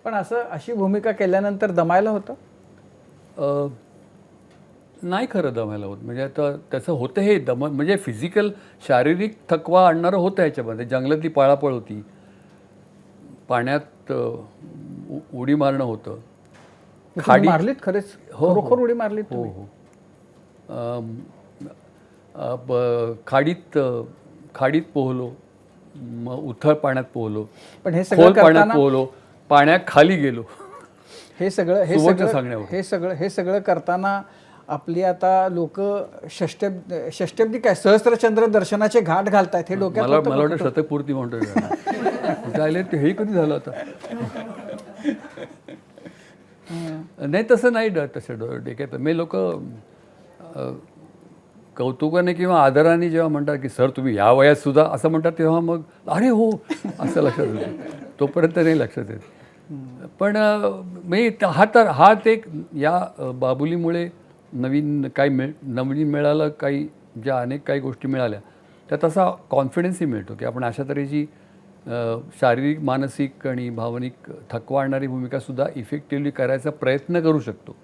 पण असं अशी भूमिका केल्यानंतर दमायला होतं? नाही खरं दमायला होत. म्हणजे आता त्याचं होतं हे म्हणजे फिजिकल शारीरिक थकवा आणणारं होतं ह्याच्यामध्ये. जंगलातली पळापळ होती, पाण्यात उडी मारणं होतं, तुम्ही मारलीत खरेच? हो, हो. खरोखर उडी मारलीत हो तुम्ही? हो अम, खाडीत पोहलो, मग उथळ पाण्यात पोहलो, पण हे सगळं खोल पाण्यात करताना पोहलो, पाण्याखाली गेलो. हे सगळं हे सुवर्ण सगळं सांगण्यावर. हे सगळं करताना आपली आता लोक षष्ट्यब्दी काय सहस्त्रचंद्र दर्शनाचे घाट घालतायत, हे डोक्यात मला होतं मला का वाटतं कुठं? शतकपूर्ती म्हणतो कुठे आले ते हे कधी झालं आता. नाही तसं नाही तसं डोक्यात मी लोक कौतुकाने किंवा आदराने जेव्हा म्हणतात की सर तुम्ही या वयात सुद्धा असं म्हणतात, तेव्हा मग अरे हो असं लक्षात येतं. तोपर्यंत नाही लक्षात येत. पण मी हा एक या बाबुलीमुळे नवीन मिळालं, ज्या अनेक काही गोष्टी मिळाल्या त्यात असा कॉन्फिडन्सही मिळतो की आपण अशा तऱ्हेची शारीरिक, मानसिक आणि भावनिक थकवा आणणारी भूमिकासुद्धा इफेक्टिव्हली करायचा प्रयत्न करू शकतो.